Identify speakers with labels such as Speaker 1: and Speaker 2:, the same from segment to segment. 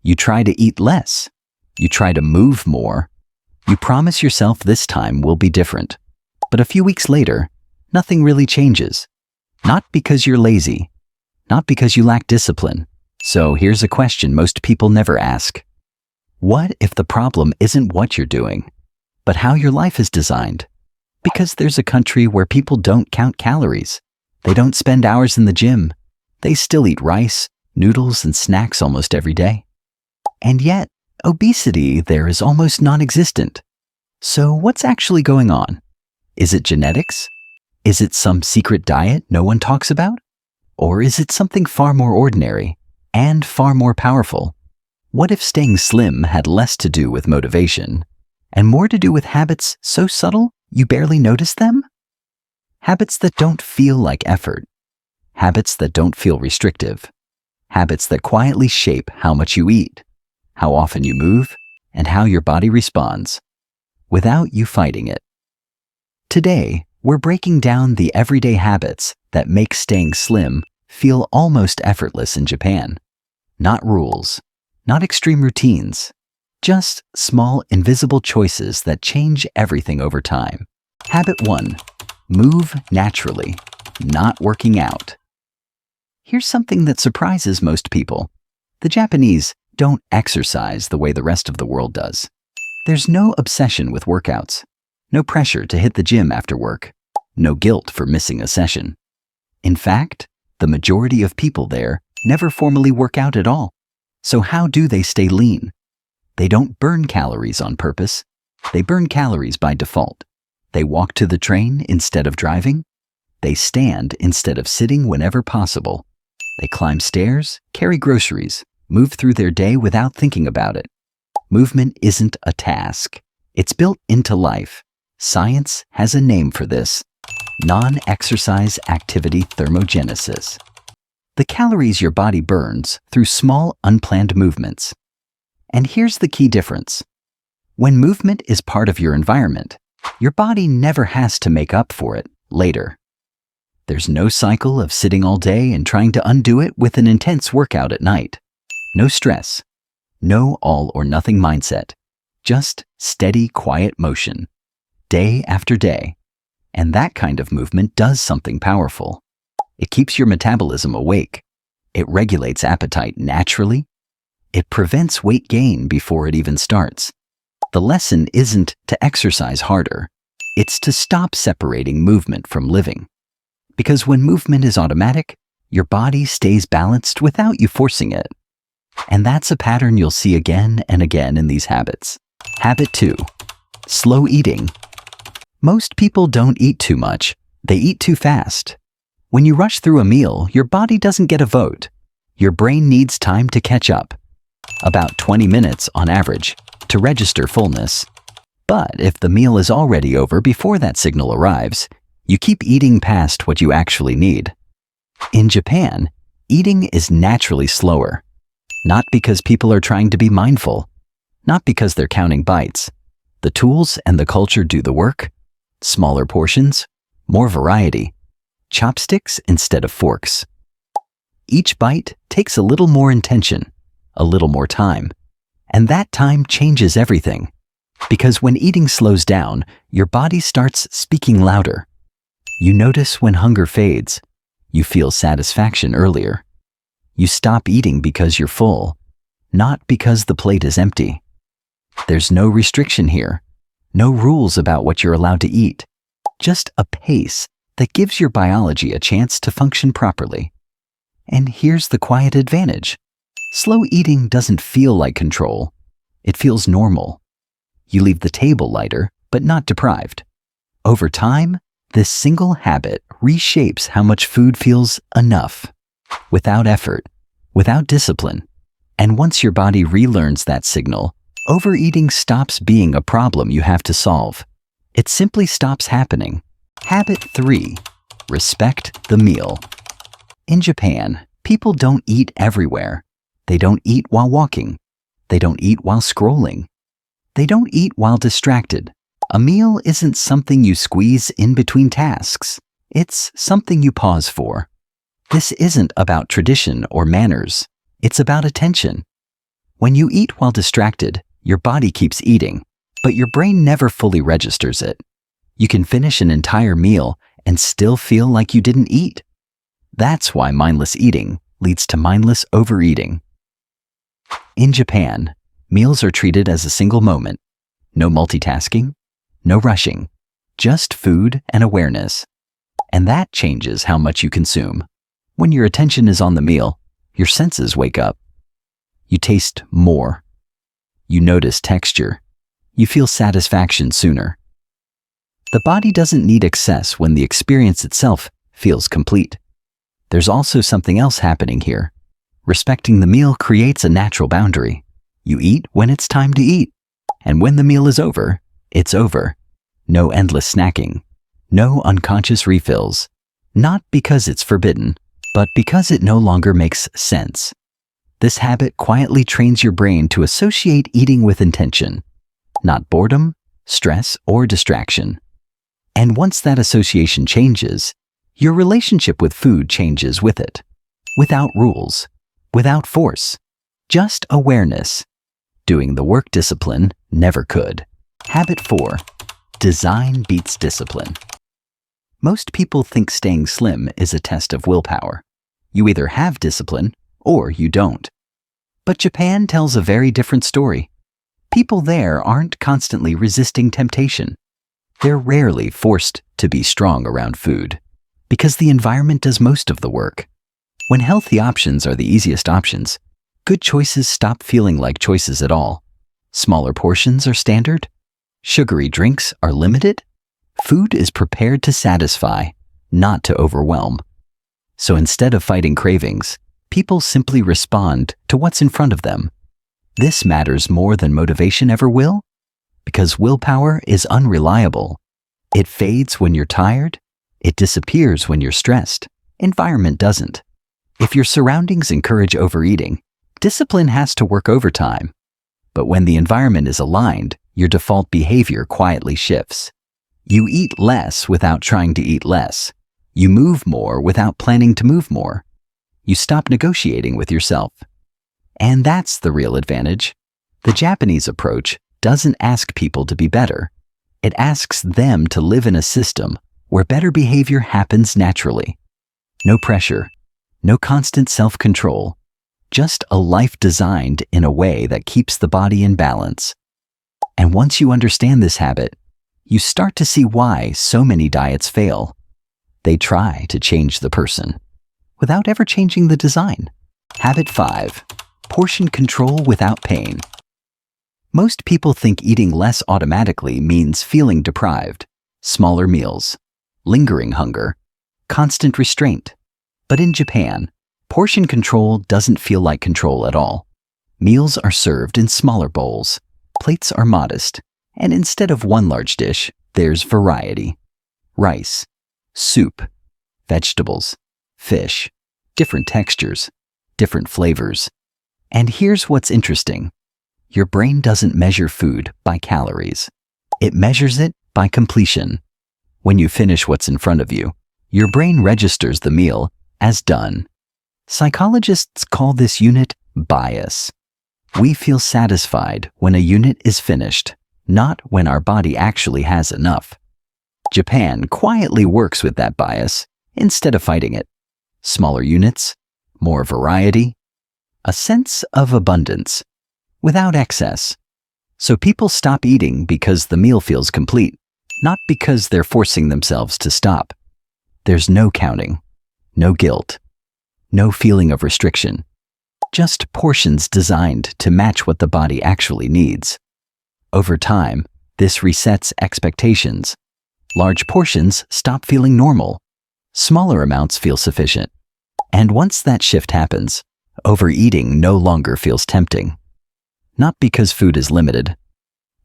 Speaker 1: You try to eat less. You try to move more. You promise yourself this time will be different. But a few weeks later, nothing really changes. Not because you're lazy, not because you lack discipline. So here's a question most people never ask. What if the problem isn't what you're doing, but how your life is designed? Because there's a country where people don't count calories. They don't spend hours in the gym. They still eat rice, noodles, and snacks almost every day. And yet, obesity there is almost non-existent. So what's actually going on? Is it genetics? Is it some secret diet no one talks about? Or is it something far more ordinary and far more powerful? What if staying slim had less to do with motivation and more to do with habits so subtle you barely notice them? Habits that don't feel like effort. Habits that don't feel restrictive. Habits that quietly shape how much you eat, how often you move, and how your body responds, without you fighting it. Today, we're breaking down the everyday habits that make staying slim feel almost effortless in Japan. Not rules, not extreme routines, just small, invisible choices that change everything over time. Habit 1. Move naturally, not working out. Here's something that surprises most people. The Japanese don't exercise the way the rest of the world does. There's no obsession with workouts, no pressure to hit the gym after work, no guilt for missing a session. In fact, the majority of people there never formally work out at all. So how do they stay lean? They don't burn calories on purpose. They burn calories by default. They walk to the train instead of driving. They stand instead of sitting whenever possible. They climb stairs, carry groceries, move through their day without thinking about it. Movement isn't a task. It's built into life. Science has a name for this: non-exercise activity thermogenesis. The calories your body burns through small, unplanned movements. And here's the key difference. When movement is part of your environment, your body never has to make up for it later. There's no cycle of sitting all day and trying to undo it with an intense workout at night. No stress. No all-or-nothing mindset. Just steady, quiet motion, day after day. And that kind of movement does something powerful. It keeps your metabolism awake. It regulates appetite naturally. It prevents weight gain before it even starts. The lesson isn't to exercise harder. It's to stop separating movement from living. Because when movement is automatic, your body stays balanced without you forcing it. And that's a pattern you'll see again and again in these habits. Habit 2. Slow eating. Most people don't eat too much. They eat too fast. When you rush through a meal, your body doesn't get a vote. Your brain needs time to catch up. About 20 minutes on average to register fullness. But if the meal is already over before that signal arrives, you keep eating past what you actually need. In Japan, eating is naturally slower. Not because people are trying to be mindful. Not because they're counting bites. The tools and the culture do the work. Smaller portions, more variety. Chopsticks instead of forks. Each bite takes a little more intention, a little more time. And that time changes everything. Because when eating slows down, your body starts speaking louder. You notice when hunger fades. You feel satisfaction earlier. You stop eating because you're full, not because the plate is empty. There's no restriction here, no rules about what you're allowed to eat, just a pace that gives your biology a chance to function properly. And here's the quiet advantage. Slow eating doesn't feel like control. It feels normal. You leave the table lighter, but not deprived. Over time, this single habit reshapes how much food feels enough, without effort, without discipline. And once your body relearns that signal, overeating stops being a problem you have to solve. It simply stops happening. Habit 3. Respect the meal. In Japan, people don't eat everywhere. They don't eat while walking. They don't eat while scrolling. They don't eat while distracted. A meal isn't something you squeeze in between tasks. It's something you pause for. This isn't about tradition or manners. It's about attention. When you eat while distracted, your body keeps eating, but your brain never fully registers it. You can finish an entire meal and still feel like you didn't eat. That's why mindless eating leads to mindless overeating. In Japan, meals are treated as a single moment. No multitasking, no rushing, just food and awareness. And that changes how much you consume. When your attention is on the meal, your senses wake up. You taste more. You notice texture. You feel satisfaction sooner. The body doesn't need excess when the experience itself feels complete. There's also something else happening here. Respecting the meal creates a natural boundary. You eat when it's time to eat. And when the meal is over, it's over. No endless snacking. No unconscious refills. Not because it's forbidden, but because it no longer makes sense. This habit quietly trains your brain to associate eating with intention, not boredom, stress, or distraction. And once that association changes, your relationship with food changes with it. Without rules, without force, just awareness. Doing the work discipline never could. Habit 4. Design beats discipline. Most people think staying slim is a test of willpower. You either have discipline or you don't. But Japan tells a very different story. People there aren't constantly resisting temptation. They're rarely forced to be strong around food, because the environment does most of the work. When healthy options are the easiest options, good choices stop feeling like choices at all. Smaller portions are standard. Sugary drinks are limited. Food is prepared to satisfy, not to overwhelm. So instead of fighting cravings, people simply respond to what's in front of them. This matters more than motivation ever will, because willpower is unreliable. It fades when you're tired. It disappears when you're stressed. Environment doesn't. If your surroundings encourage overeating, discipline has to work overtime. But when the environment is aligned, your default behavior quietly shifts. You eat less without trying to eat less. You move more without planning to move more. You stop negotiating with yourself. And that's the real advantage. The Japanese approach doesn't ask people to be better. It asks them to live in a system where better behavior happens naturally. No pressure, no constant self-control, just a life designed in a way that keeps the body in balance. And once you understand this habit, you start to see why so many diets fail. They try to change the person without ever changing the design. Habit 5. Portion control without pain. Most people think eating less automatically means feeling deprived, smaller meals, lingering hunger, constant restraint. But in Japan, portion control doesn't feel like control at all. Meals are served in smaller bowls, plates are modest, and instead of one large dish, there's variety. Rice, soup, vegetables, fish, different textures, different flavors. And here's what's interesting. Your brain doesn't measure food by calories. It measures it by completion. When you finish what's in front of you, your brain registers the meal as done. Psychologists call this unit bias. We feel satisfied when a unit is finished, not when our body actually has enough. Japan quietly works with that bias instead of fighting it. Smaller units, more variety, a sense of abundance, without excess. So people stop eating because the meal feels complete, not because they're forcing themselves to stop. There's no counting, no guilt, no feeling of restriction, just portions designed to match what the body actually needs. Over time, this resets expectations. Large portions stop feeling normal. Smaller amounts feel sufficient. And once that shift happens, overeating no longer feels tempting. Not because food is limited,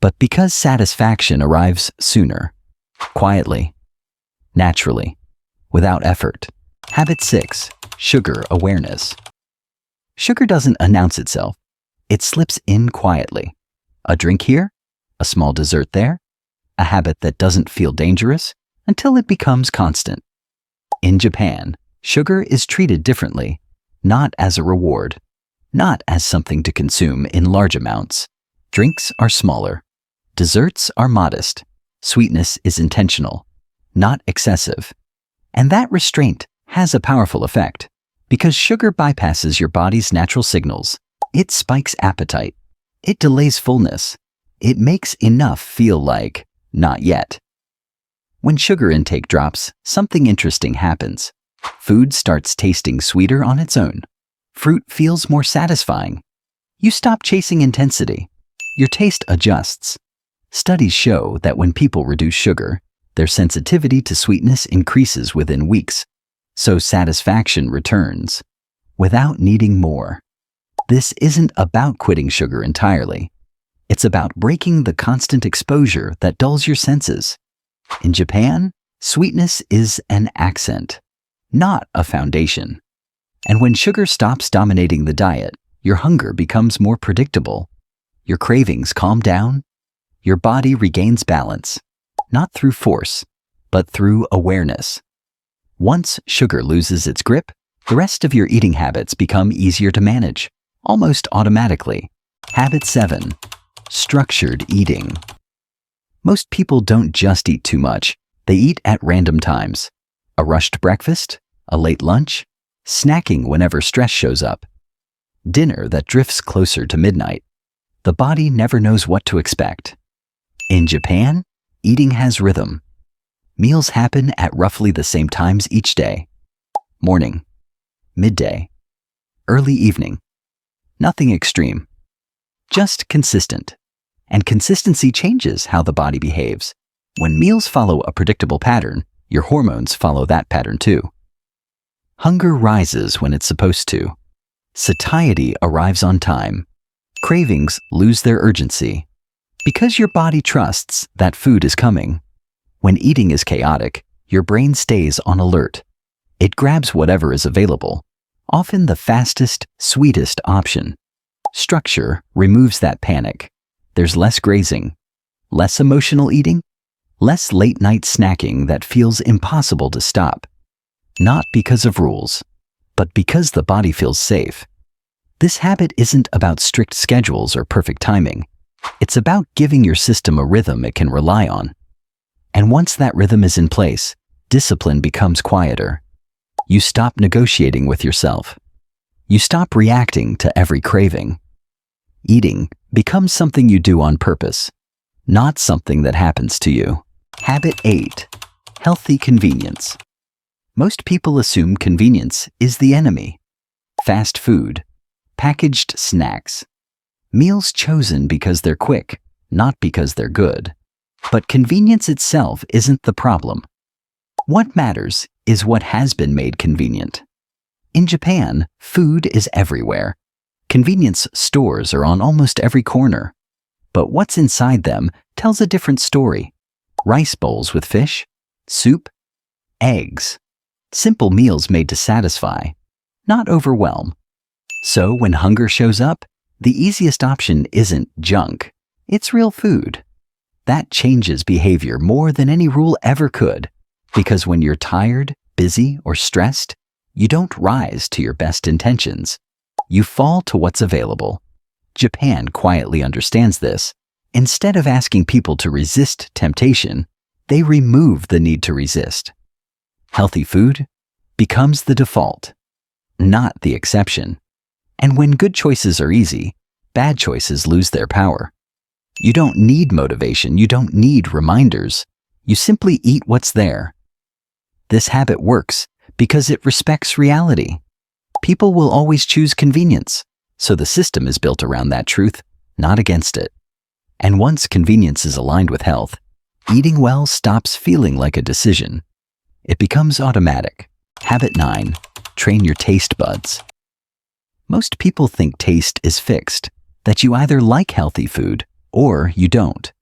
Speaker 1: but because satisfaction arrives sooner, quietly, naturally, without effort. Habit 6. Sugar awareness. Sugar doesn't announce itself. It slips in quietly. A drink here, a small dessert there, a habit that doesn't feel dangerous until it becomes constant. In Japan, sugar is treated differently, not as a reward, not as something to consume in large amounts. Drinks are smaller. Desserts are modest. Sweetness is intentional, not excessive. And that restraint has a powerful effect. Because sugar bypasses your body's natural signals, it spikes appetite. It delays fullness. It makes enough feel like not yet. When sugar intake drops, something interesting happens. Food starts tasting sweeter on its own. Fruit feels more satisfying. You stop chasing intensity. Your taste adjusts. Studies show that when people reduce sugar, their sensitivity to sweetness increases within weeks. So satisfaction returns without needing more. This isn't about quitting sugar entirely. It's about breaking the constant exposure that dulls your senses. In Japan, sweetness is an accent, not a foundation. And when sugar stops dominating the diet, your hunger becomes more predictable. Your cravings calm down. Your body regains balance, not through force, but through awareness. Once sugar loses its grip, the rest of your eating habits become easier to manage, almost automatically. Habit 7. Structured eating. Most people don't just eat too much, they eat at random times. A rushed breakfast, a late lunch, snacking whenever stress shows up. Dinner that drifts closer to midnight. The body never knows what to expect. In Japan, eating has rhythm. Meals happen at roughly the same times each day. Morning, midday, early evening. Nothing extreme. Just consistent. And consistency changes how the body behaves. When meals follow a predictable pattern, your hormones follow that pattern too. Hunger rises when it's supposed to. Satiety arrives on time. Cravings lose their urgency. Because your body trusts that food is coming. When eating is chaotic, your brain stays on alert. It grabs whatever is available, often the fastest, sweetest option. Structure removes that panic. There's less grazing, less emotional eating, less late-night snacking that feels impossible to stop. Not because of rules, but because the body feels safe. This habit isn't about strict schedules or perfect timing. It's about giving your system a rhythm it can rely on. And once that rhythm is in place, discipline becomes quieter. You stop negotiating with yourself. You stop reacting to every craving. Eating becomes something you do on purpose, not something that happens to you. Habit 8. Healthy convenience. Most people assume convenience is the enemy. Fast food, packaged snacks, meals chosen because they're quick, not because they're good. But convenience itself isn't the problem. What matters is what has been made convenient. In Japan, food is everywhere. Convenience stores are on almost every corner. But what's inside them tells a different story. Rice bowls with fish, soup, eggs. Simple meals made to satisfy, not overwhelm. So when hunger shows up, the easiest option isn't junk, it's real food. That changes behavior more than any rule ever could, because when you're tired, busy, or stressed, you don't rise to your best intentions. You fall to what's available. Japan quietly understands this. Instead of asking people to resist temptation, they remove the need to resist. Healthy food becomes the default, not the exception. And when good choices are easy, bad choices lose their power. You don't need motivation, you don't need reminders. You simply eat what's there. This habit works because it respects reality. People will always choose convenience, so the system is built around that truth, not against it. And once convenience is aligned with health, eating well stops feeling like a decision. It becomes automatic. Habit 9. Train your taste buds. Most people think taste is fixed, that you either like healthy food or you don't.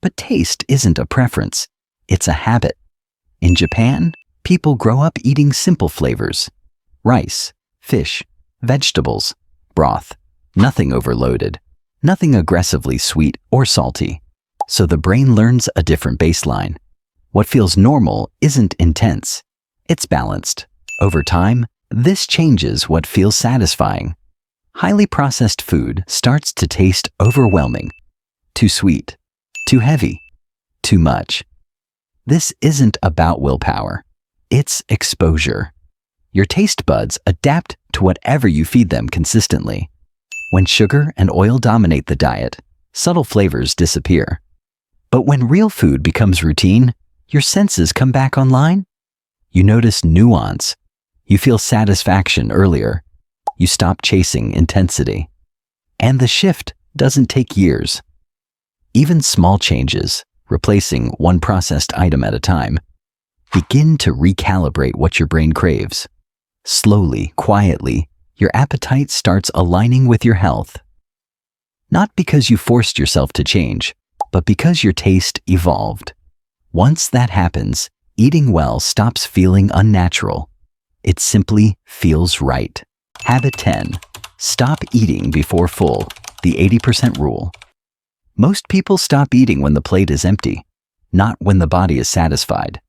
Speaker 1: But taste isn't a preference, it's a habit. In Japan, people grow up eating simple flavors. Rice, fish, vegetables, broth, nothing overloaded, nothing aggressively sweet or salty. So the brain learns a different baseline. What feels normal isn't intense, it's balanced. Over time, this changes what feels satisfying. Highly processed food starts to taste overwhelming, too sweet, too heavy, too much. This isn't about willpower. It's exposure. Your taste buds adapt to whatever you feed them consistently. When sugar and oil dominate the diet, subtle flavors disappear. But when real food becomes routine, your senses come back online. You notice nuance. You feel satisfaction earlier. You stop chasing intensity. And the shift doesn't take years. Even small changes, replacing one processed item at a time, begin to recalibrate what your brain craves. Slowly, quietly, your appetite starts aligning with your health. Not because you forced yourself to change, but because your taste evolved. Once that happens, eating well stops feeling unnatural. It simply feels right. Habit 10. Stop eating before full, the 80% rule. Most people stop eating when the plate is empty, not when the body is satisfied.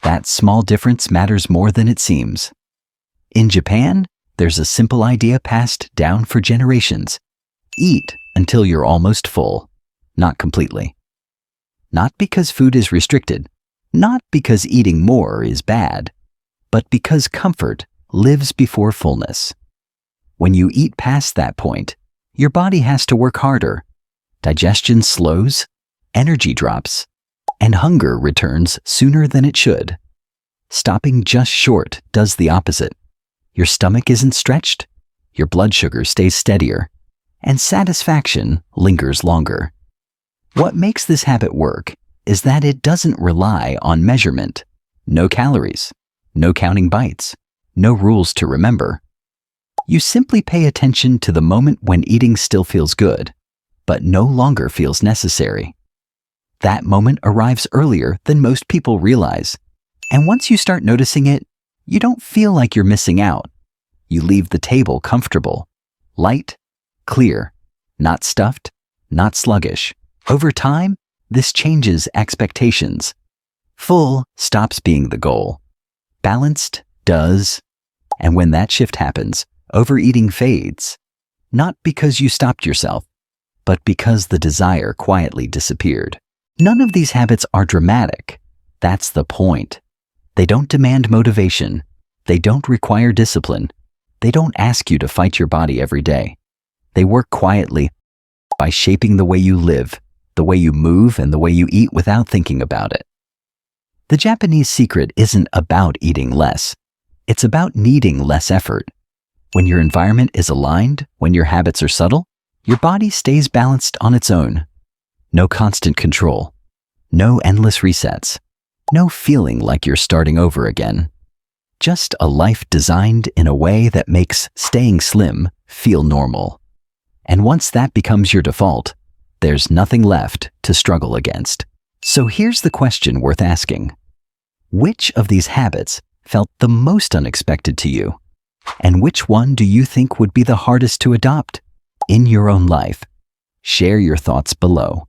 Speaker 1: That small difference matters more than it seems. In Japan, there's a simple idea passed down for generations. Eat until you're almost full, not completely. Not because food is restricted, not because eating more is bad, but because comfort lives before fullness. When you eat past that point, your body has to work harder. Digestion slows, energy drops, and hunger returns sooner than it should. Stopping just short does the opposite. Your stomach isn't stretched, your blood sugar stays steadier, and satisfaction lingers longer. What makes this habit work is that it doesn't rely on measurement. No calories, no counting bites, no rules to remember. You simply pay attention to the moment when eating still feels good, but no longer feels necessary. That moment arrives earlier than most people realize. And once you start noticing it, you don't feel like you're missing out. You leave the table comfortable, light, clear, not stuffed, not sluggish. Over time, this changes expectations. Full stops being the goal. Balanced does. And when that shift happens, overeating fades. Not because you stopped yourself, but because the desire quietly disappeared. None of these habits are dramatic. That's the point. They don't demand motivation. They don't require discipline. They don't ask you to fight your body every day. They work quietly by shaping the way you live, the way you move, and the way you eat without thinking about it. The Japanese secret isn't about eating less. It's about needing less effort. When your environment is aligned, when your habits are subtle, your body stays balanced on its own. No constant control. No endless resets. No feeling like you're starting over again. Just a life designed in a way that makes staying slim feel normal. And once that becomes your default, there's nothing left to struggle against. So here's the question worth asking. Which of these habits felt the most unexpected to you? And which one do you think would be the hardest to adopt in your own life? Share your thoughts below.